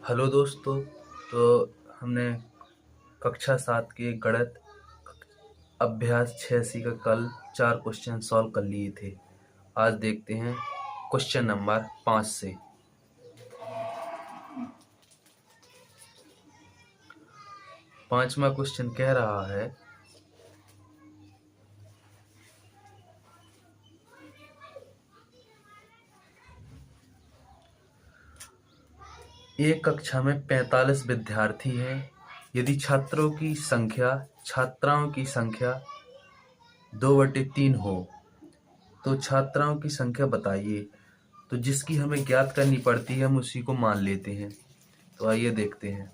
Hello दोस्तों। तो हमने कक्षा 7 के गणित अभ्यास 6C का कल 4 क्वेश्चन सॉल्व कर लिए थे। आज देखते हैं क्वेश्चन नंबर 5 से। पांचवा क्वेश्चन कह रहा है एक कक्षा में 45 विद्यार्थी हैं। यदि छात्राओं की संख्या 2/3 हो तो छात्राओं की संख्या बताइए। तो जिसकी हमें ज्ञात करनी पड़ती है हम उसी को मान लेते हैं। तो आइए देखते हैं।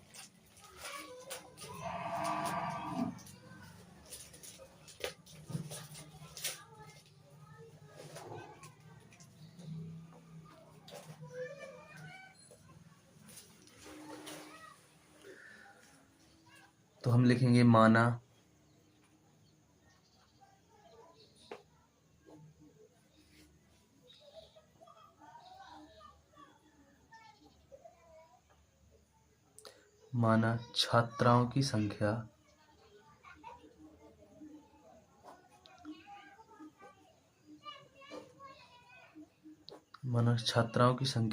तो हम लिखेंगे माना छात्राओं की संख्या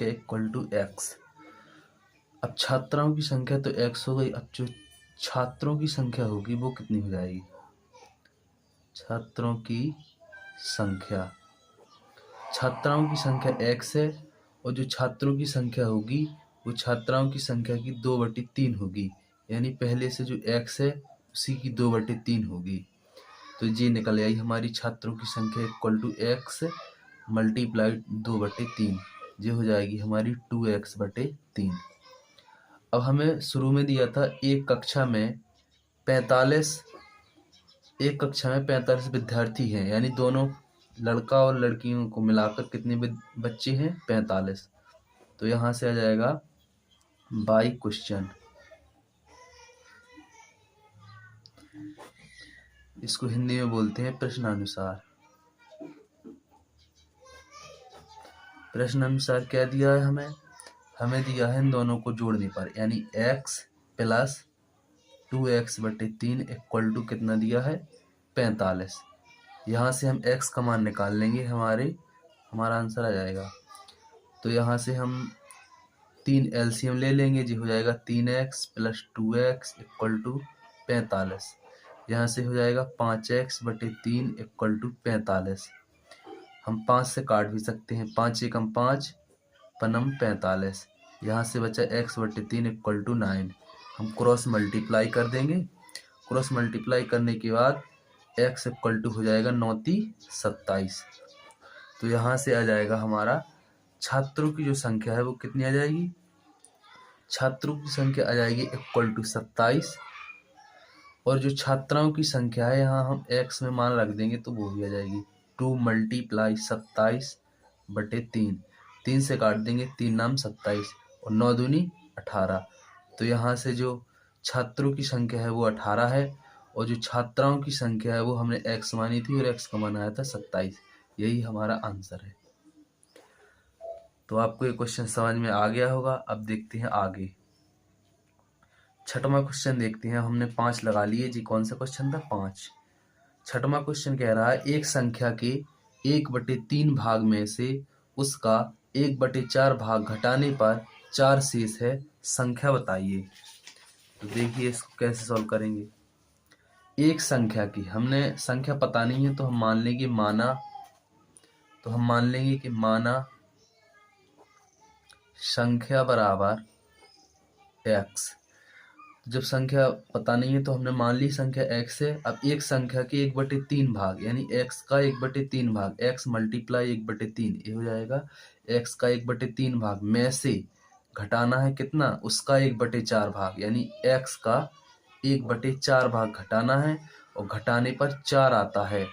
इक्वल टू x। अब छात्राओं की संख्या तो x हो गई। अब जो छात्रों की संख्या होगी वो कितनी हो जाएगी? छात्राओं की संख्या x है और जो छात्रों की संख्या होगी वो छात्राओं की संख्या की 2/3 होगी। यानी पहले से जो x है उसी की 2/3 होगी। तो ये निकल आई हमारी छात्रों की संख्या इक्वल टू x मल्टीप्लाइड 2/3। ये हो जाएगी हमारी 2x/3। अब हमें शुरू में दिया था एक कक्षा में 45 विद्यार्थी हैं, यानी दोनों लड़का और लड़कियों को मिलाकर कितने बच्चे हैं? 45। तो यहाँ से आ जाएगा बाई क्वेश्चन। इसको हिंदी में बोलते हैं प्रश्नानुसार। प्रश्नानुसार क्या दिया है हमें दिया है इन दोनों को जोड़ने पर, यानी x plus 2x/3 equal to कितना दिया है? 45। यहाँ से हम x का मान निकाल लेंगे, हमारा आंसर आ जाएगा। तो यहाँ से हम 3 एलसीएम ले लेंगे, जो हो जाएगा 3x plus 2x equal to 45। यहाँ से हो जाएगा 5x/3 इक्वल टू 45। हम 5 से काट भी सकते हैं, 5 एकम 5 पनम 45। यहाँ से बचा x/3 इक्वल टू 9। हम क्रॉस मल्टीप्लाई कर देंगे। क्रॉस मल्टीप्लाई करने के बाद x इक्वल टू हो जाएगा 9×3 = 27। तो यहाँ से आ जाएगा हमारा छात्रों की जो संख्या है वो कितनी आ जाएगी? छात्रों की संख्या आ जाएगी इक्वल टू 27। और जो छात्राओं की संख्या है यहाँ हम x में मान रख देंगे तो वो भी आ जाएगी 2 × 27/3। 3 से काट देंगे, 3 नाम 27 और 9 दूनी 18। तो यहाँ से जो छात्रों की संख्या है वो 18 है और जो छात्राओं की संख्या है वो हमने x मानी थी और x का मान आया था 27। यही हमारा आंसर है। तो आपको ये क्वेश्चन समझ में आ गया होगा। अब देखते हैं आगे। छठवां क्वेश्चन देखते हैं। हमने 5 लगा लिए जी। कौन सा क्वेश्चन था? 5। छठवां क्वेश्चन कह रहा है एक संख्या के 1/3 भाग में से उसका 1/4 भाग घटाने पर 4 शेष है, संख्या बताइए। तो देखिए इसको कैसे सॉल्व करेंगे। एक संख्या की हमने संख्या पता नहीं है तो हम मान लेंगे माना संख्या बराबर x। जब संख्या पता नहीं है तो हमने मान ली संख्या x है। अब एक संख्या के 1/3 भाग, यानी x का 1/3 भाग, x मल्टीप्लाई 1/3 ये हो जाएगा। x का 1/3 भाग में से घटाना है कितना? उसका 1/4 भाग, यानी x का 1/4 भाग घटाना है और घटाने पर 4 आता है।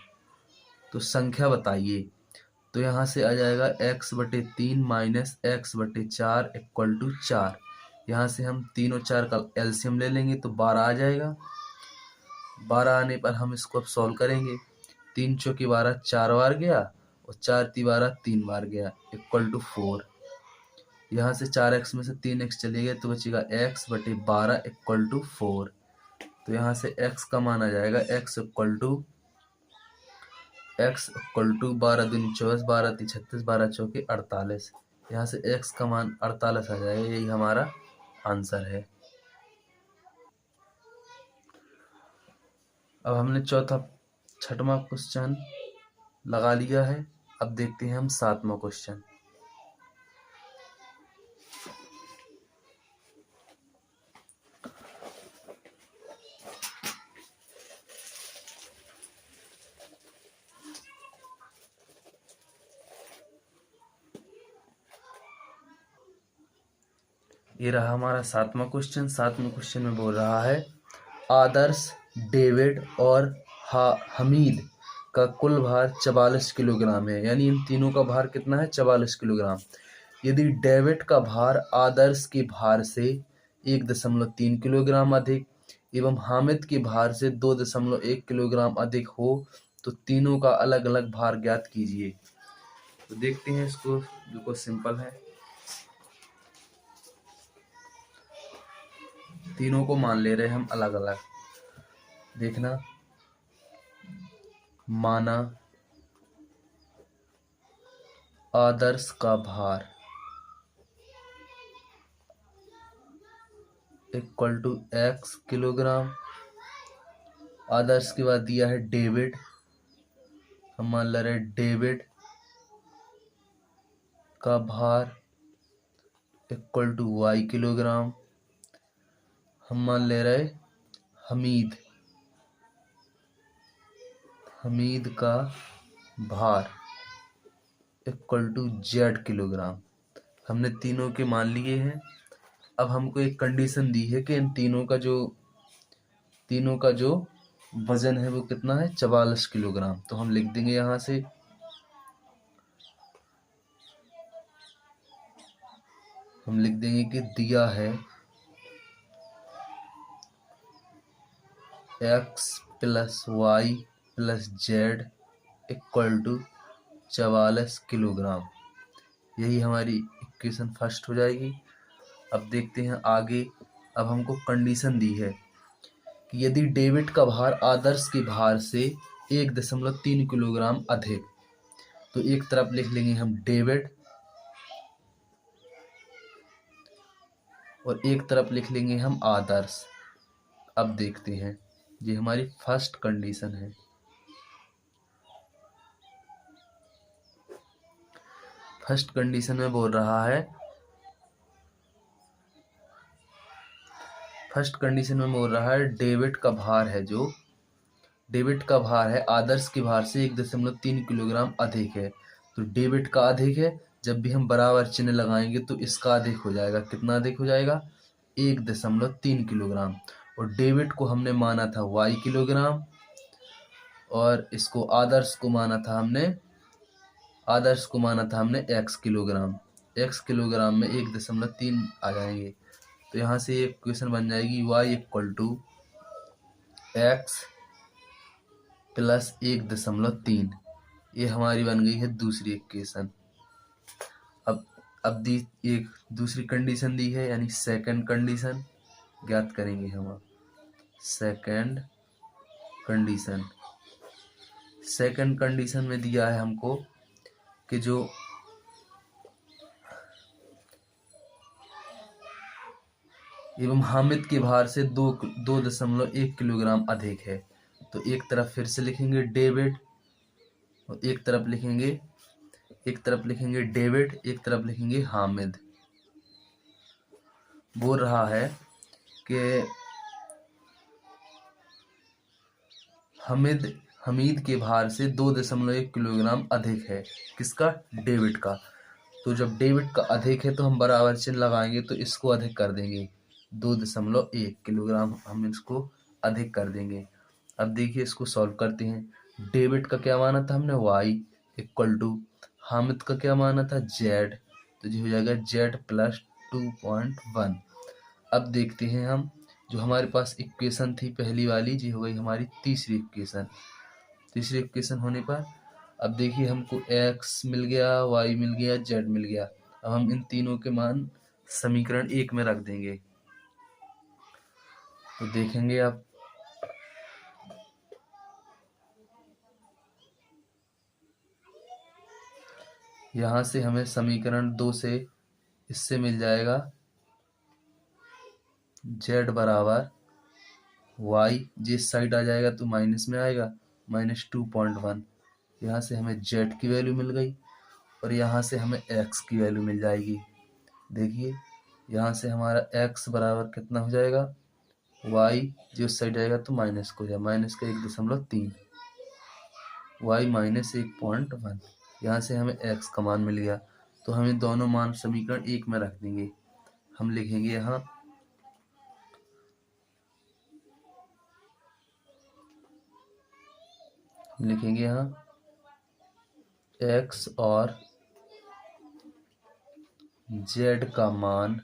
तो संख्या बताइए। तो यहाँ से आ जाएगा x/3 minus x/4 equal to 4। यहाँ से हम 3 और 4 का एलसीएम ले लेंगे तो 12 आ जाएगा। 12 आने पर हम इसको अब सॉल्व करेंगे। 3 चौकी 12 4 बार गया और 4 × 12 3 बार गया इक्वल टू 4। यहाँ से 4x में से 3x चले गए तो बचेगा x बटे 12 इक्वल टू 4। तो यहाँ से x का मान आ जाएगा x इक्वल टू 12 दूनी 24, 12 ती 36, 12 चौके 48। यहाँ से x का मान 48 आ जाएगा। यही हमारा आंसर है। अब हमने छठवां क्वेश्चन लगा लिया है। अब देखते हैं हम 7वां क्वेश्चन। ये रहा हमारा 7वां क्वेश्चन। 7वें क्वेश्चन में बोल रहा है आदर्श, डेविड और हमीद का कुल भार 44 किलोग्राम है। यानी इन तीनों का भार कितना है? 44 किलोग्राम। यदि डेविड का भार आदर्श के भार से 1.3 किलोग्राम अधिक एवं हामिद के भार से 2.1 किलोग्राम अधिक हो तो तीनों का अलग अलग भार ज्ञात कीजिए। तो देखते हैं इसको। बिल्कुल सिंपल है। तीनों को मान ले रहे हैं हम अलग अलग। देखना, माना आदर्श का भार इक्वल टू x किलोग्राम। आदर्श के बाद दिया है डेविड। हम मान ले रहे डेविड का भार इक्वल टू y किलोग्राम। हम मान ले रहे हमीद का भार इक्वल टू z किलोग्राम। हमने तीनों के मान लिए हैं। अब हमको एक कंडीशन दी है कि इन तीनों का जो वजन है वो कितना है? 44 किलोग्राम। तो हम लिख देंगे यहाँ से हम लिख देंगे कि दिया है x plus y plus z equal to 44 kilogram. यही हमारी इक्वेशन फर्स्ट हो जाएगी। अब देखते हैं आगे। अब हमको कंडीशन दी है कि यदि डेविड का भार आदर्श के भार से 1.3 किलोग्राम अधिक, तो एक तरफ लिख लेंगे हम डेविड और एक तरफ लिख लेंगे हम आदर्श। अब देखते हैं, ये हमारी फर्स्ट कंडीशन है। फर्स्ट कंडीशन में बोल रहा है डेविड का भार है आदर्श के भार से 1.3 किलोग्राम अधिक है। तो डेविड का अधिक है, जब भी हम बराबर चिन्ह लगाएंगे तो इसका अधिक हो जाएगा। कितना अधिक हो जाएगा? 1.3 किलोग्राम। और डेविड को हमने माना था y किलोग्राम और इसको आदर्श को माना था हमने x किलोग्राम। x किलोग्राम में 1.3 आ जाएंगे। तो यहाँ से ये इक्वेशन बन जाएगी y equal to x plus 1.3। ये हमारी बन गई है दूसरी इक्वेशन। अब एक दूसरी कंडीशन दी है, यानी सेकंड कंडीशन ज्ञात करेंगे हम। सेकंड कंडीशन में दिया है हमको कि जो एवं हामिद के भार से 2.1 किलोग्राम अधिक है। तो एक तरफ फिर से लिखेंगे डेविड और एक तरफ लिखेंगे डेविड, एक तरफ लिखेंगे हामिद। बोल रहा है कि हमीद के भार से 2.1 किलोग्राम अधिक है। किसका? डेविड का। तो जब डेविड का अधिक है तो हम बराबर चिन्ह लगाएंगे तो इसको अधिक कर देंगे। 2.1 किलोग्राम हम इसको अधिक कर देंगे। अब देखिए इसको सॉल्व करते हैं। डेविड का क्या माना था हमने? y इक्वल टू हामिद का क्या माना था? z। तो ये हो जाएगा z प्लस 2.1। अब देखते हैं हम, जो हमारे पास इक्वेशन थी पहली वाली, ये हो गई हमारी तीसरी इक्वेशन होने पर अब देखिए हमको x मिल गया, y मिल गया, z मिल गया। अब हम इन तीनों के मान समीकरण 1 में रख देंगे। तो देखेंगे आप, यहाँ से हमें समीकरण 2 से इससे मिल जाएगा z बराबर y, जिस साइड आ जाएगा तो माइनस में आएगा, -2.1। यहाँ से हमें z की वैल्यू मिल गई और यहाँ से हमें x की वैल्यू मिल जाएगी। देखिए यहाँ से हमारा x बराबर कितना हो जाएगा, y जिस साइड आएगा तो माइनस को जाए, माइनस का 1.3, y -1.1। यहाँ से हमें x का मान मिल गया। तो हमें दोनों मान समीकरण 1 में रख देंगे। हम लिखेंगे यहाँ x और z का मान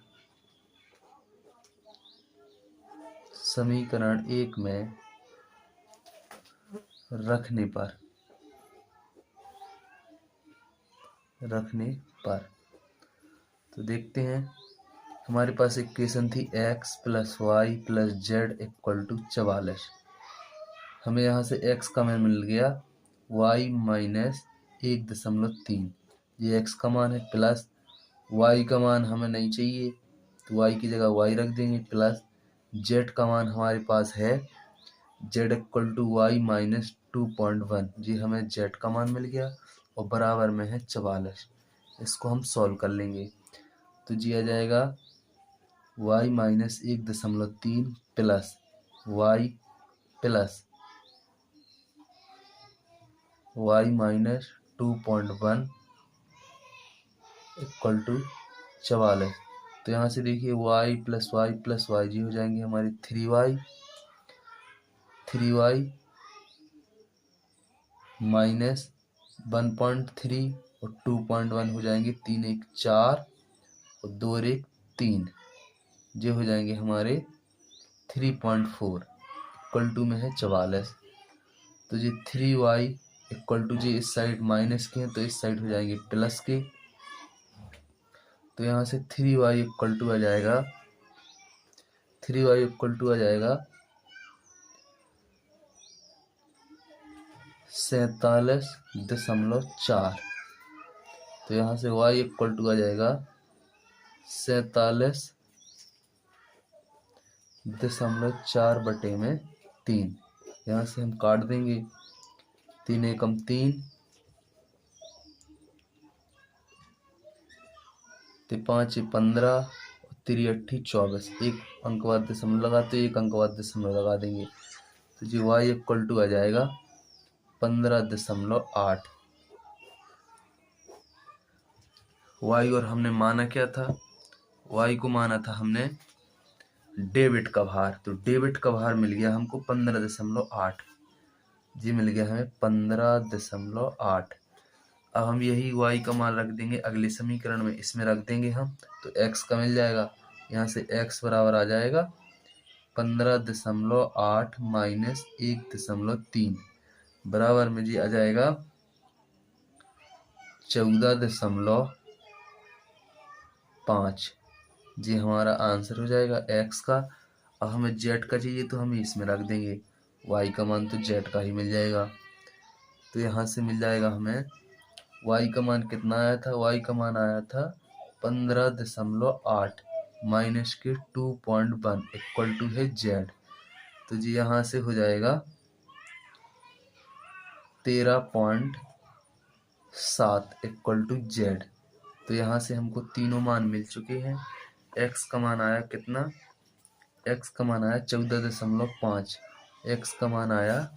समीकरण 1 में रखने पर तो देखते हैं, हमारे पास इक्वेशन थी x + y + z = 44। हमें यहाँ से x का मान मिल गया y -1.3, ये x का मान है, प्लस y का मान हमें नहीं चाहिए तो y की जगह y रख देंगे, प्लस z का मान हमारे पास है z = y -2.1, जी हमें z का मान मिल गया और बराबर में है 44। इसको हम सॉल्व कर लेंगे तो जी आ जाएगा y -1.3 plus y plus y -2.1 = 44। तो यहाँ से देखिए y + y + y जी हो जाएंगे हमारे 3y -1.3 और 2.1 हो जाएंगे, 3 1 4 और 2 और 1 3, ये हो जाएंगे हमारे 3.4 = में है 44। तो ये 3y = जी इस साइड माइनस के हैं तो इस साइड हो जाएंगे प्लस के। तो यहाँ से 3y = आ जाएगा 47.4। तो यहाँ से y = आ जाएगा 47.4/3। यहाँ से हम काट देंगे, 3 एकम 3, 5 15, 3 8 24, एक अंक बाद दशमलव लगाते, एक अंक बाद दशमलव लगा देंगे तो जी y = आ जाएगा 15.8। y और हमने माना क्या था, y को माना था हमने डेबिट का भार, तो डेबिट का भार मिल गया हमको 15.8, जी मिल गया हमें 15.8। अब हम यही y का मान रख देंगे अगले समीकरण में, इसमें रख देंगे हम तो x का मिल जाएगा। यहाँ से x बराबर आ जाएगा 15.8 - 1.3 बराबर में जी आ जाएगा 14.5, जी हमारा आंसर हो जाएगा x का। अब हमें z का चाहिए तो हम इसमें रख देंगे, y का मान तो z का ही मिल जाएगा। तो यहाँ से मिल जाएगा हमें y का मान कितना आया था, y का मान आया था 15.8 माइनस के 2.1 = है z। तो जी यहाँ से हो जाएगा 13.7 = z। तो यहाँ से हमको तीनों मान मिल चुके हैं। x का मान आया कितना, x का मान आया 14.5, x का मान आया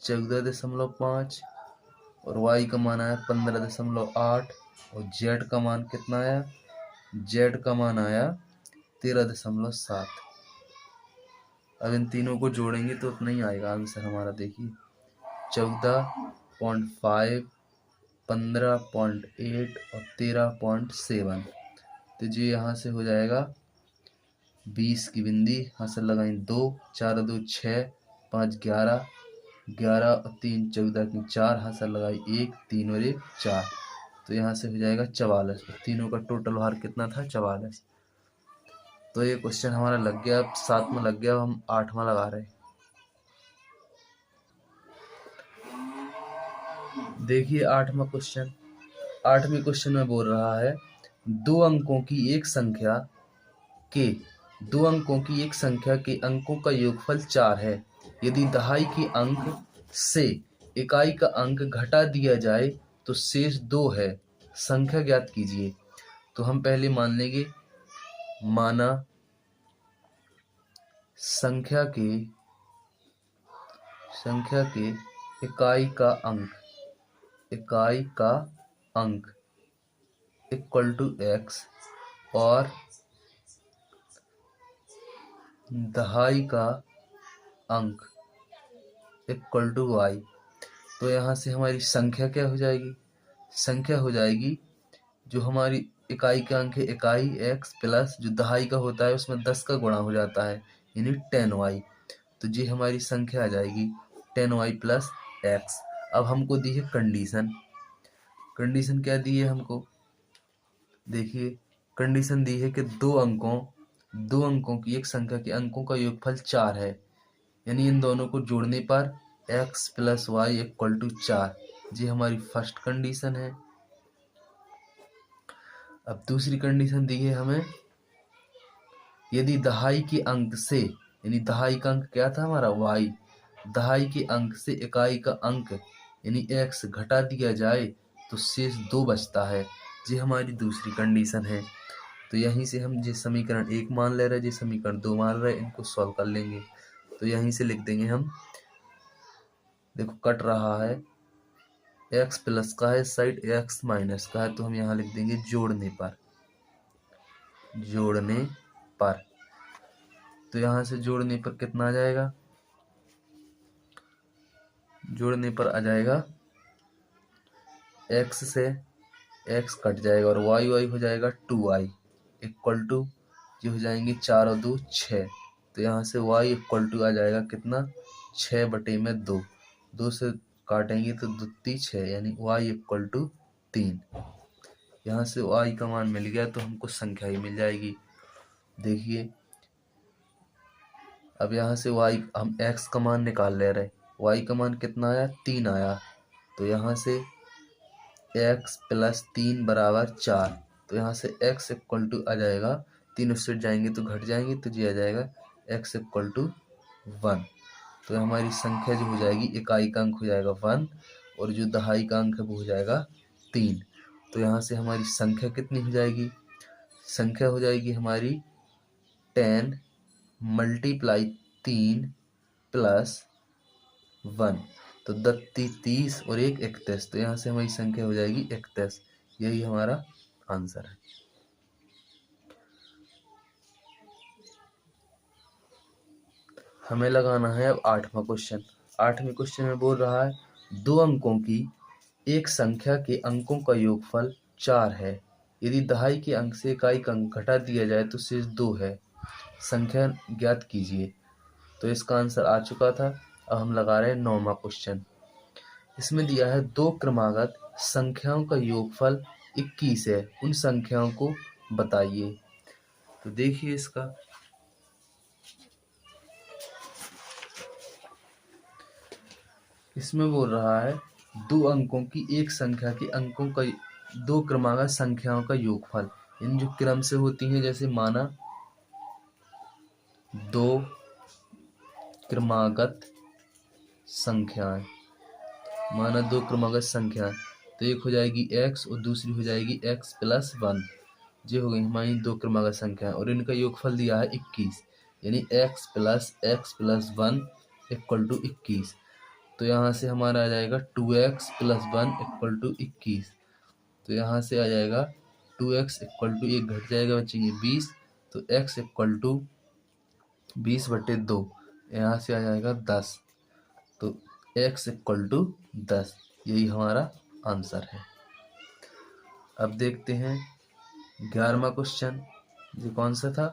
14.5 और y का मान आया 15.8 और z का मान कितना आया, z का मान आया 13.7। अब इन तीनों को जोड़ेंगे तो उतना ही आएगा आंसर हमारा। देखिए 14.5, 15.8 और 13.7। तो जी यहाँ से हो जाएगा 20 की बिंदी हासिल लगाएं 2, 4 2 6, 5 11, 11 और 3 14 की 4 हासिल लगाई 1, 3 और 1 4। तो यहाँ से हो जाएगा 44। तीनों का टोटल भार कितना था? 44। तो ये क्वेश्चन हमारा लग गया, अब 7 में लग गया, अब हम 8वां लगा रहे हैं। देखिए 8वां क्वेश्चन। 8वें क्वेश्चन में बोल रहा है दो अंकों की एक संख्या के अंकों का योगफल 4 है। यदि दहाई के अंक से इकाई का अंक घटा दिया जाए तो शेष 2 है। संख्या ज्ञात कीजिए। तो हम पहले मान लेंगे, माना संख्या के इकाई का अंक इक्वल टू x और दहाई का अंक इक्वल टू y। तो यहाँ से हमारी संख्या क्या हो जाएगी? संख्या हो जाएगी जो हमारी इकाई का अंक है इकाई x प्लस जो दहाई का होता है उसमें 10 का गुणा हो जाता है यानी 10y। तो ये हमारी संख्या आ जाएगी 10y प्लस x। अब हमको दी है कंडीशन क्या दी है हमको? देखिए कंडीशन दी है कि दो अंकों की एक संख्या के अंकों का योगफल 4 है, यानी इन दोनों को जोड़ने पर x plus y equal to 4। ये हमारी फर्स्ट कंडीशन है। अब दूसरी कंडीशन दी है हमें, यदि दहाई के अंक से, यानी दहाई का अंक क्या था हमारा? y। दहाई के अंक से इकाई का अंक यानी x घटा दिया जाए तो शेष 2 बचता है। ये हमारी दूसरी कंडीशन है। तो यहीं से हम जिस समीकरण 1 मान ले रहे हैं, जिस समीकरण 2 मान रहे हैं, इनको सॉल्व कर लेंगे। तो यहीं से लिख देंगे हम, देखो कट रहा है, x प्लस का है साइड, x माइनस का है, तो हम यहाँ लिख देंगे जोड़ने पर। तो यहाँ से जोड़ने पर कितना आ जाएगा? जोड़ने पर आ जाएगा x से x कट जाएगा और y हो जाएगा 2y इक्वल टू ये हो जाएंगे 4 और 2 6। तो यहाँ से y इक्वल टू आ जाएगा कितना? 6/2। 2 से काटेंगे तो 2 3 6 यानी y इक्वल टू 3। यहाँ से y का मान मिल गया तो हमको संख्या ही मिल जाएगी। देखिए अब यहाँ से y हम x का मान निकाल ले रहे, y का मान कितना आया? 3 आया। तो यहाँ से x प्लस 3 बराबर 4। तो यहाँ से x इक्वल टू आ जाएगा, 3 उससे जाएंगे तो घट जाएंगे, तो ये आ जाएगा x इक्वल टू 1। तो हमारी संख्या जो हो जाएगी, इकाई का अंक हो जाएगा 1 और जो दहाई का अंक है वो हो जाएगा 3। तो यहाँ से हमारी संख्या कितनी हो जाएगी? संख्या हो जाएगी हमारी 10 मल्टीप्लाई 3 प्लस 1। तो 30 और 1 31। तो यहाँ से हमारी संख्या हो जाएगी 31। यही हमारा आंसर है। हमें लगाना है अब 8वां क्वेश्चन। 8वें क्वेश्चन में बोल रहा है दो अंकों की एक संख्या के अंकों का योगफल 4 है। यदि दहाई के अंक से इकाई का अंक घटा दिया जाए तो शेष 2 है। संख्या ज्ञात कीजिए। तो इसका आंसर आ चुका था। अब हम लगा रहे हैं 9वां क्वेश्चन। इसमें दिया है दो क्रमागत संख्याओं का योगफल 21 है, उन संख्याओं को बताइए। तो देखिए इसका, इसमें बोल रहा है दो अंकों की एक संख्या के अंकों का, दो क्रमागत संख्याओं का योगफल, इन जो क्रम से होती हैं, जैसे माना दो क्रमागत संख्याएं, तो एक हो जाएगी x और दूसरी हो जाएगी x प्लस 1। ये हो गई हमारी दो क्रमागत संख्याएं और इनका योगफल दिया है 21, यानी x प्लस 1 इक्वल टू 21। तो यहाँ से हमारा आ जाएगा 2x प्लस 1 इक्वल टू 21। तो यहाँ से आ जाएगा 2x इक्वल टू 1 घट जाएगा, बचेंगे 20। तो x इक्वल टू 20/2, यहाँ से आ जाएगा 10। तो x इक्वल टू 10, यही हमारा आंसर है। अब देखते हैं 11वां क्वेश्चन। ये कौन सा था?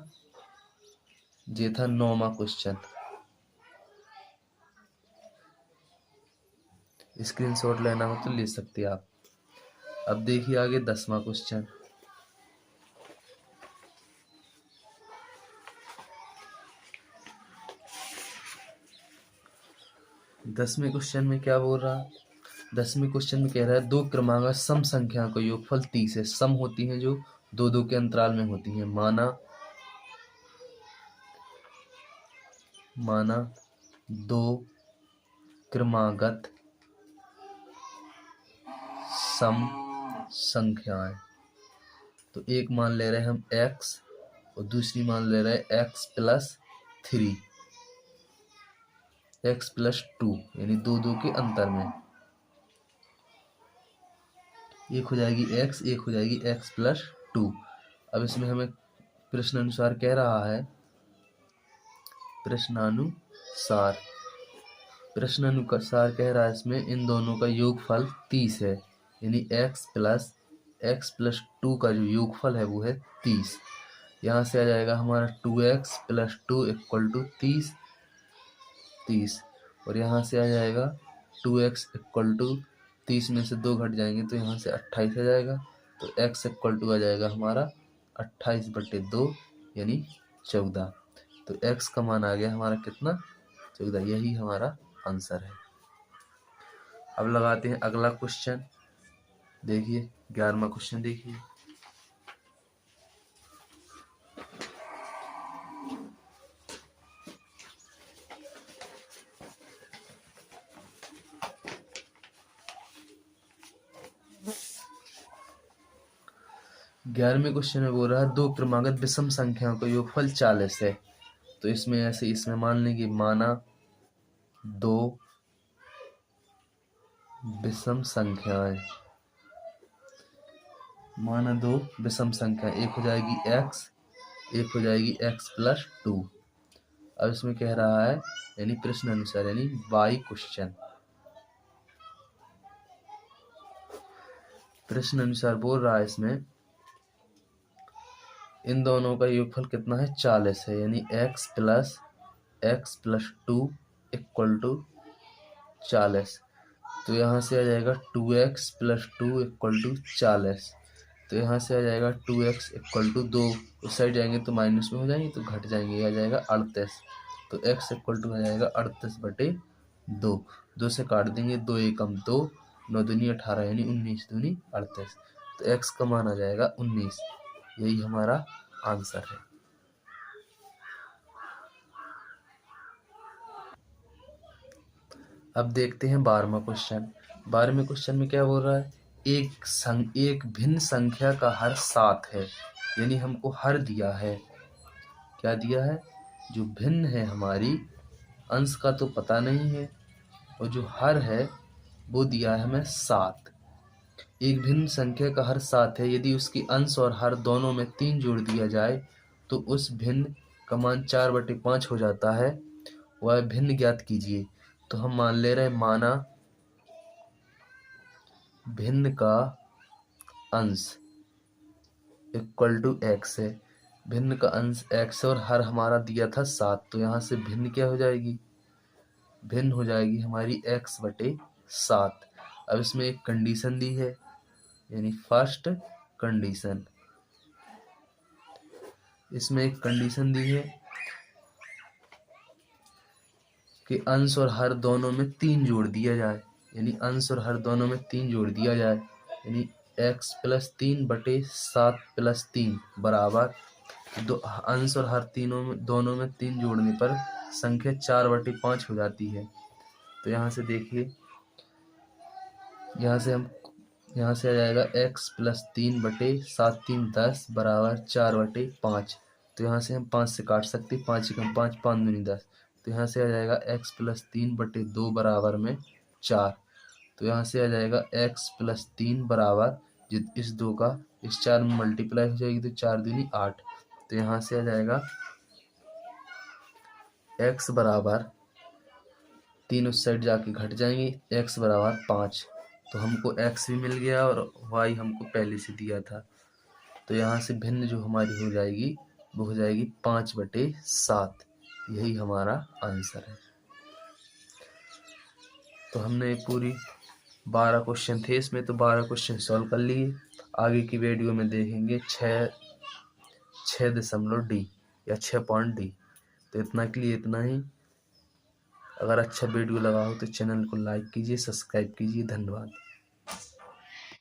ये था 9वां क्वेश्चन। स्क्रीनशॉट लेना हो तो ले सकते हैं आप। अब देखिए आगे 10वां क्वेश्चन। दसवें क्वेश्चन में क्या बोल रहा है? 10वें क्वेश्चन में कह रहा है दो क्रमांक सम संख्या का योगफल 30 है। सम होती हैं जो दो दो के अंतराल में होती हैं। माना दो क्रमागत सम संख्याएं, तो एक मान ले रहे हैं हम x और दूसरी मान ले रहे हैं x+3 x+2, यानी दो दो के अंतर में। एक हो जाएगी x, एक हो जाएगी x+2। अब इसमें हमें प्रश्नानुसार कह रहा है, प्रश्नानुसार कह रहा है इसमें इन दोनों का योगफल 30 है, यानी x+2 का जो योगफल है वो है 30। यहाँ से आ जाएगा हमारा 2x+2 = 30, और यहाँ से आ जाएगा 2x = 30 में से 2 घट जाएंगे तो यहाँ से 28 आ जाएगा। तो x = आ जाएगा हमारा 28/2 यानी 14। तो x का मान आ गया हमारा कितना? 14। यही हमारा आंसर है। अब लगाते हैं अगला क्वेश्चन। देखिए 11वां क्वेश्चन देखिए। ग्यारहवें क्वेश्चन में बोल रहा है दो क्रमागत विषम संख्याओं का योगफल 40 है। तो इसमें ऐसे इसमें मान लेंगे माना दो विषम संख्याएं, एक हो जाएगी x, एक हो जाएगी x+2। अब इसमें कह रहा है यानी प्रश्न अनुसार यानी बाई क्वेश्चन, प्रश्न अनुसार बोल रहा है इसमें इन दोनों का योगफल कितना है? 40 है, यानी x+2 = 40। तो यहाँ से आ जाएगा 2x+2 = 40। तो यहाँ से आ जाएगा 2x = 2, उस साइड जाएंगे तो माइनस में हो जाएंगे तो घट जाएंगे, आ जाएगा 38। तो x = आ जाएगा 38/2। 2 से काट देंगे, 2 एकम 2, 9 दूनी 18 यानी 19 दूनी 38। तो x का मान आ जाएगा 19। यही हमारा आंसर है। अब देखते हैं 12वां क्वेश्चन। 12वें क्वेश्चन में क्या बोल रहा है? एक भिन्न संख्या का हर 7 है, यानी हमको हर दिया है। क्या दिया है? जो भिन्न है हमारी, अंश का तो पता नहीं है, और जो हर है वो दिया है हमें 7। एक भिन्न संख्या का हर 7 है, यदि उसकी अंश और हर दोनों में 3 जोड़ दिया जाए तो उस भिन्न का मान 4/5 हो जाता है। वह भिन्न ज्ञात कीजिए। तो हम मान ले रहे हैं माना भिन्न का अंश x है, भिन्न का अंश x और हर हमारा दिया था 7। तो यहाँ से भिन्न क्या हो जाएगी? भिन्न हो जाएगी हमारी x/7। अब इसमें एक कंडीशन दी है, यानी फर्स्ट कंडीशन। इसमें एक कंडीशन दी है कि अंश और हर दोनों में 3 जोड़ दिया जाए, यानी अंश और हर दोनों में 3 जोड़ दिया जाए, यानी x+3/7+3 बराबर दो अंश और हर दोनों में 3 जोड़ने पर संख्या 4/5 हो जाती है। तो यहाँ से देखिए, यहाँ से आ जाएगा x+3/7 3 10 बराबर 4/5। तो यहाँ से हम 5 से काट सकते, 5 एकम 5, 5 दूनी 10। तो यहाँ से आ जाएगा x+3/2 बराबर में 4। तो यहाँ से आ जाएगा x+3 बराबर इस 2 का इस 4 में मल्टीप्लाई हो जाएगी, तो 4 दूनी 8। तो यहाँ से आ जाएगा x बराबर 3 उस साइड जाके घट जाएंगे, x बराबर 5। तो हमको x भी मिल गया और y हमको पहले से दिया था। तो यहाँ से भिन्न जो हमारी हो जाएगी वो हो जाएगी 5/7। यही हमारा आंसर है। तो हमने पूरी 12 क्वेश्चन थे इसमें, तो 12 क्वेश्चन सॉल्व कर लिए। आगे की वीडियो में देखेंगे 6.D या 6 तो इतना के लिए इतना ही। अगर अच्छा वीडियो लगा हो तो चैनल को लाइक कीजिए, सब्सक्राइब कीजिए। धन्यवाद।